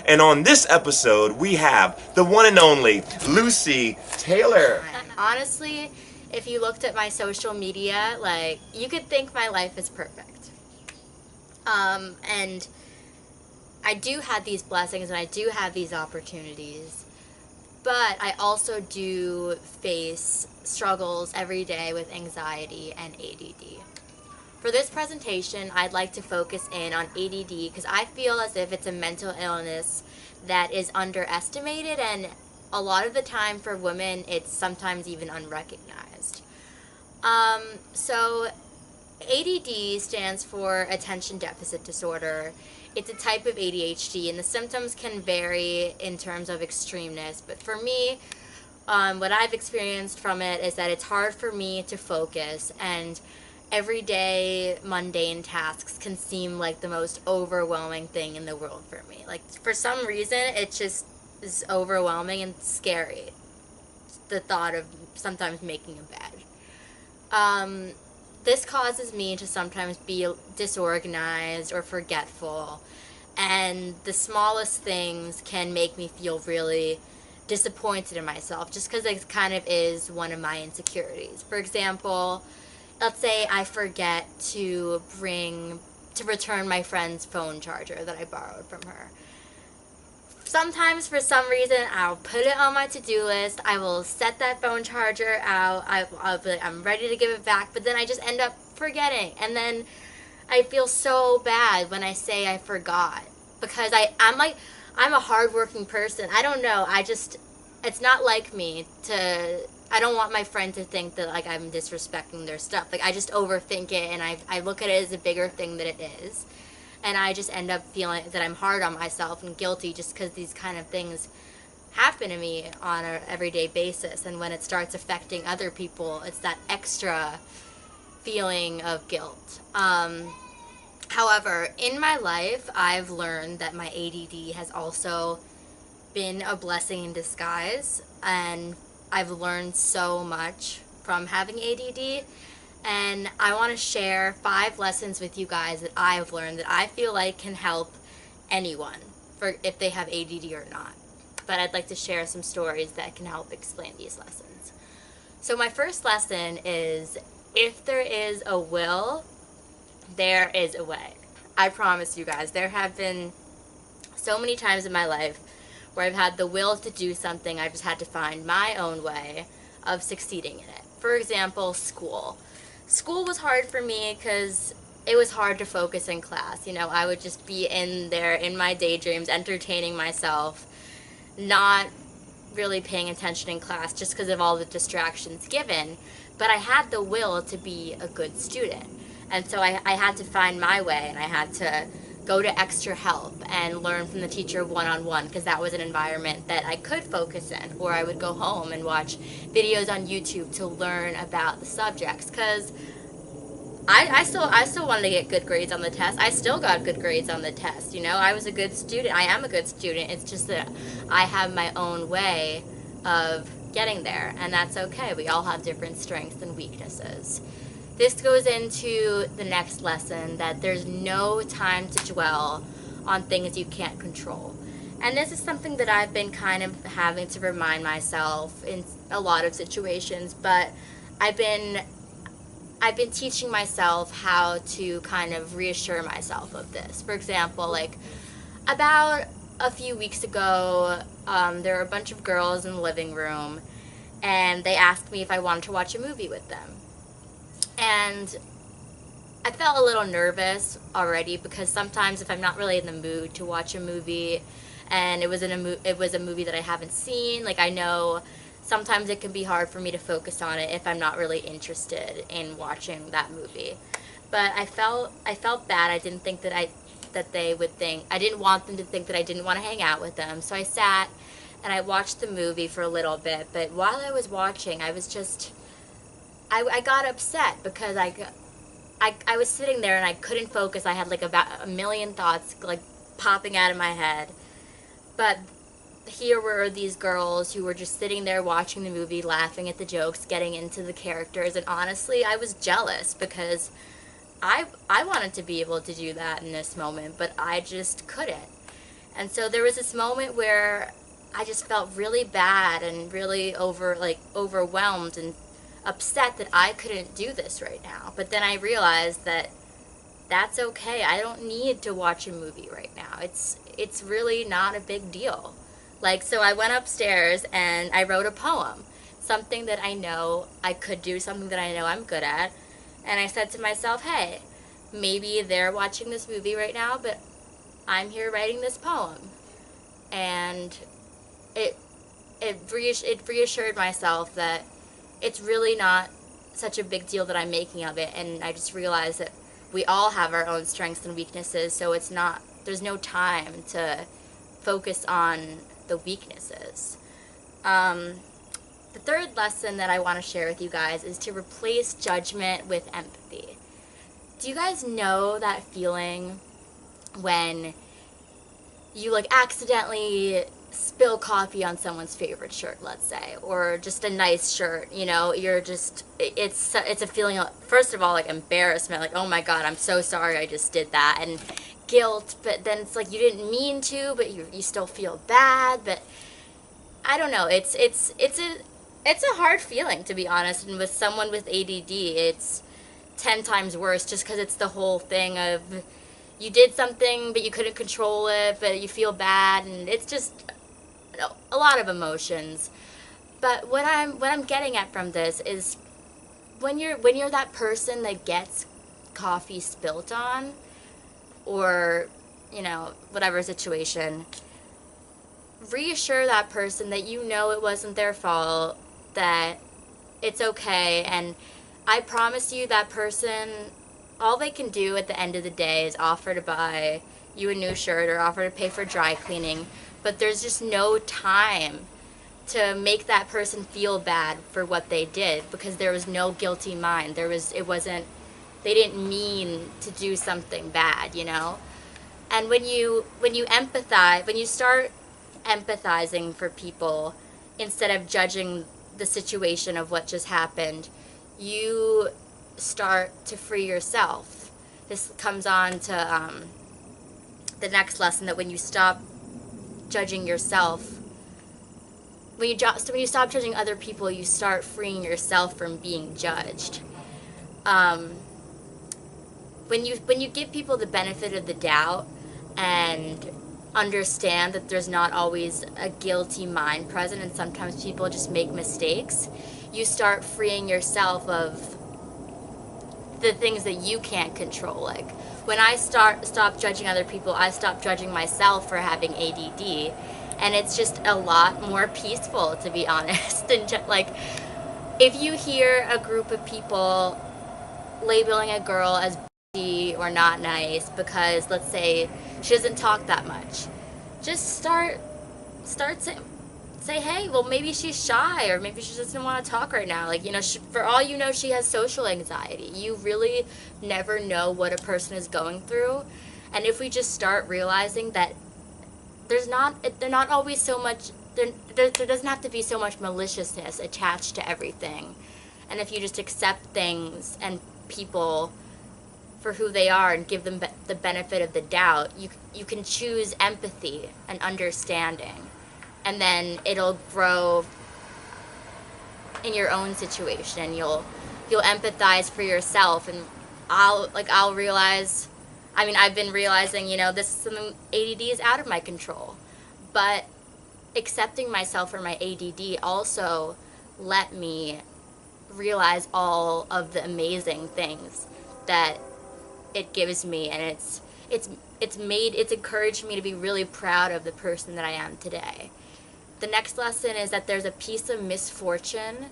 And on this episode, we have the one and only Lucy Taylor. Honestly, if you looked at my social media, like, you could think my life is perfect. And I do have these blessings and I do have these opportunities, but I also do face struggles every day with anxiety and ADD. For this presentation, I'd like to focus in on ADD because I feel as if it's a mental illness that is underestimated, and a lot of the time for women, it's sometimes even unrecognized. So ADD stands for attention deficit disorder. It's a type of ADHD, and the symptoms can vary in terms of extremeness. But for me, what I've experienced from it is that it's hard for me to focus, and everyday mundane tasks can seem like the most overwhelming thing in the world for me. Like, for some reason, it just is overwhelming and scary, the thought of sometimes making a bed. This causes me to sometimes be disorganized or forgetful, and the smallest things can make me feel really disappointed in myself just because it kind of is one of my insecurities. For example, let's say I forget to return my friend's phone charger that I borrowed from her. Sometimes, for some reason, I'll put it on my to-do list. I will set that phone charger out. I'll be like, I'm ready to give it back, but then I just end up forgetting. And then I feel so bad when I say I forgot, because I'm a hardworking person. I don't know. It's not like me I don't want my friend to think that, like, I'm disrespecting their stuff. Like, I just overthink it, and I look at it as a bigger thing than it is. And I just end up feeling that I'm hard on myself and guilty just because these kind of things happen to me on an everyday basis. And when it starts affecting other people, it's that extra feeling of guilt. However, in my life, I've learned that my ADD has also been a blessing in disguise. And I've learned so much from having ADD. And I want to share 5 lessons with you guys that I've learned that I feel like can help anyone, for if they have ADD or not. But I'd like to share some stories that can help explain these lessons. So my first lesson is, if there is a will, there is a way. I promise you guys, there have been so many times in my life where I've had the will to do something. I've just had to find my own way of succeeding in it. For example, school. School was hard for me because it was hard to focus in class. You know, I would just be in there in my daydreams, entertaining myself, not really paying attention in class just because of all the distractions given. But I had the will to be a good student. And so I had to find my way, and I had to go to extra help and learn from the teacher one-on-one, because that was an environment that I could focus in, or I would go home and watch videos on YouTube to learn about the subjects, because I still wanted to get good grades on the test. I still got good grades on the test, you know. I was a good student. I am a good student. It's just that I have my own way of getting there, and that's okay. We all have different strengths and weaknesses. This goes into the next lesson, that there's no time to dwell on things you can't control. And this is something that I've been kind of having to remind myself in a lot of situations, but I've been teaching myself how to kind of reassure myself of this. For example, like, about a few weeks ago, there were a bunch of girls in the living room, and they asked me if I wanted to watch a movie with them. And I felt a little nervous already, because sometimes if I'm not really in the mood to watch a movie, and it was a movie that I haven't seen, like, I know sometimes it can be hard for me to focus on it if I'm not really interested in watching that movie. But I felt bad. I didn't think that they would think, I didn't want them to think that I didn't want to hang out with them. So I sat and I watched the movie for a little bit. But while I was watching, I was just, I got upset because I was sitting there and I couldn't focus. I had like about a million thoughts like popping out of my head. But here were these girls who were just sitting there watching the movie, laughing at the jokes, getting into the characters, and honestly, I was jealous because I wanted to be able to do that in this moment, but I just couldn't. And so there was this moment where I just felt really bad and really overwhelmed and upset that I couldn't do this right now. But then I realized that that's okay. I don't need to watch a movie right now. It's really not a big deal. Like, so I went upstairs and I wrote a poem, something that I know I could do, something that I know I'm good at. And I said to myself, hey, maybe they're watching this movie right now, but I'm here writing this poem. And it reassured myself that it's really not such a big deal that I'm making of it. And I just realized that we all have our own strengths and weaknesses, so there's no time to focus on the weaknesses. The third lesson that I want to share with you guys is to replace judgment with empathy. Do you guys know that feeling when you like accidentally spill coffee on someone's favorite shirt, let's say, or just a nice shirt, you know, it's a feeling of, first of all, like embarrassment, like, oh my god, I'm so sorry I just did that, and guilt, but then it's like you didn't mean to, but you still feel bad. But I don't know, it's a hard feeling, to be honest, and with someone with ADD, it's 10 times worse, just because it's the whole thing of you did something but you couldn't control it, but you feel bad, and it's just a lot of emotions. But what I'm getting at from this is when you're that person that gets coffee spilt on, or, you know, whatever situation, reassure that person that you know it wasn't their fault, that it's okay, and I promise you that person, all they can do at the end of the day is offer to buy you a new shirt or offer to pay for dry cleaning, but there's just no time to make that person feel bad for what they did, because there was no guilty mind. They didn't mean to do something bad, you know? And when you empathize, when you start empathizing for people instead of judging the situation of what just happened, you start to free yourself. This comes on to the next lesson, that when you stop judging yourself, when you stop judging other people, you start freeing yourself from being judged. When you give people the benefit of the doubt and understand that there's not always a guilty mind present, and sometimes people just make mistakes, you start freeing yourself of the things that you can't control. Like, when I stop judging other people, I stop judging myself for having ADD, and it's just a lot more peaceful, to be honest. And like, if you hear a group of people labeling a girl as bitchy or not nice because, let's say, she doesn't talk that much, just start say, hey, well, maybe she's shy, or maybe she doesn't want to talk right now. Like, you know, for all you know, she has social anxiety. You really never know what a person is going through. And if we just start realizing that they're not always so much, there doesn't have to be so much maliciousness attached to everything. And if you just accept things and people for who they are and give them the benefit of the doubt, you can choose empathy and understanding. And then it'll grow in your own situation. You'll empathize for yourself, and I'll realize, I mean, I've been realizing, you know, this is something, ADD is out of my control. But accepting myself for my ADD also let me realize all of the amazing things that it gives me, and it's encouraged me to be really proud of the person that I am today. The next lesson is that there's a piece of misfortune.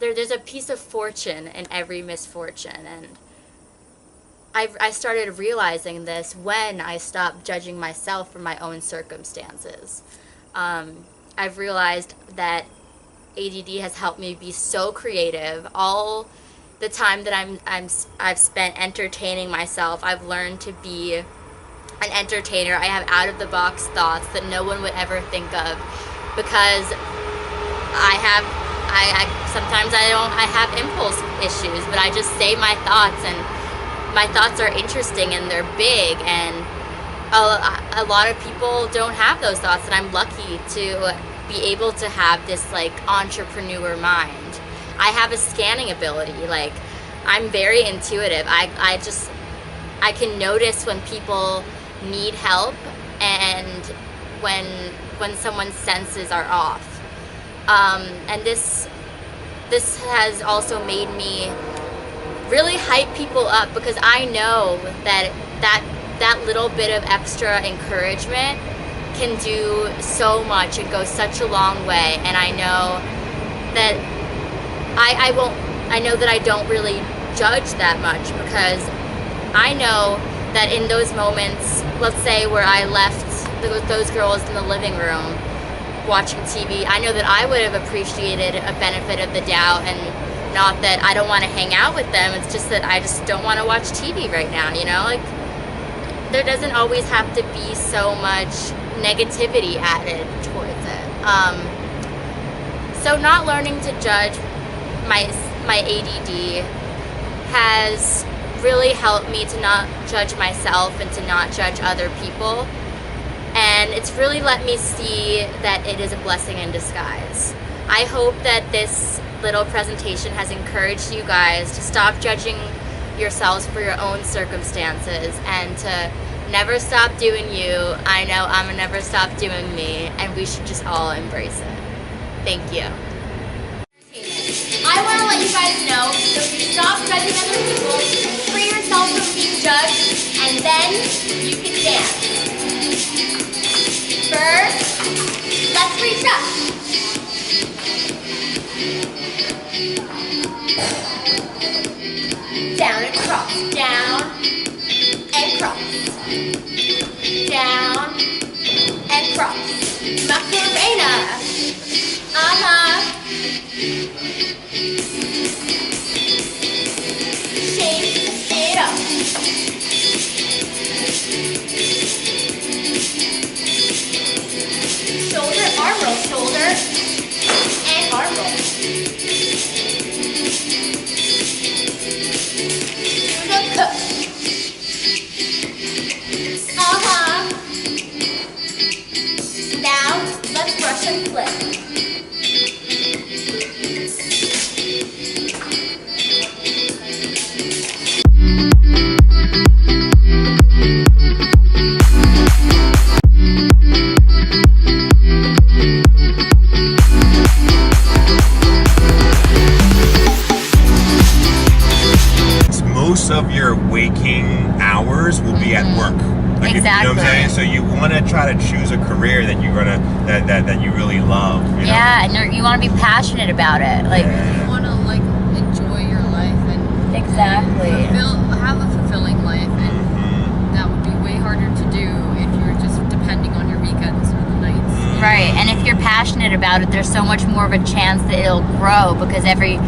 There's a piece of fortune in every misfortune, and I started realizing this when I stopped judging myself for my own circumstances. I've realized that ADD has helped me be so creative. All the time that I've spent entertaining myself, I've learned to be an entertainer. I have out-of-the-box thoughts that no one would ever think of, because sometimes I have impulse issues, but I just say my thoughts, and my thoughts are interesting and they're big, and a lot of people don't have those thoughts, and I'm lucky to be able to have this like entrepreneur mind. I have a scanning ability. Like, I'm very intuitive. I can notice when people need help and when someone's senses are off. And this has also made me really hype people up, because I know that little bit of extra encouragement can do so much and go such a long way. And I know that I know that I don't really judge that much, because I know that in those moments, let's say where I left those girls in the living room watching TV, I know that I would have appreciated a benefit of the doubt, and not that I don't want to hang out with them, it's just that I just don't want to watch TV right now, you know? Like, there doesn't always have to be so much negativity added towards it. So not learning to judge my ADD has really helped me to not judge myself and to not judge other people. And it's really let me see that it is a blessing in disguise. I hope that this little presentation has encouraged you guys to stop judging yourselves for your own circumstances and to never stop doing you. I know I'm gonna never stop doing me, and we should just all embrace it. Thank you. I want to let you guys know that if you stop judging other people, free yourself from being judged, and then you can dance. First, let's reach up. Down and cross, down and cross, down and cross. Macarena. Shake it up. Shoulder, arm roll, shoulder, and arm roll. Do the cook. Now, let's brush and flip. Most of your waking hours will be at work. Like, Exactly. You know what I'm saying? So you want to try to choose a career that you're gonna that you really love. You know? Yeah, and you want to be passionate about it. Like, You want to like enjoy your life and exactly. have a fulfilling life, and that would be way harder to do if you're just depending on your weekends or the nights. Right, and if you're passionate about it, there's so much more of a chance that it'll grow, because every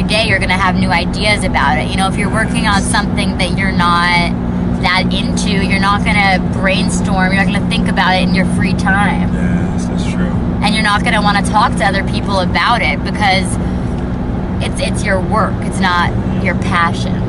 day you're gonna have new ideas about it. You know, if you're working on something that you're not that into, you're not gonna brainstorm, you're not gonna think about it in your free time. Yes, that's true. And you're not gonna want to talk to other people about it, because it's your work, it's not your passion.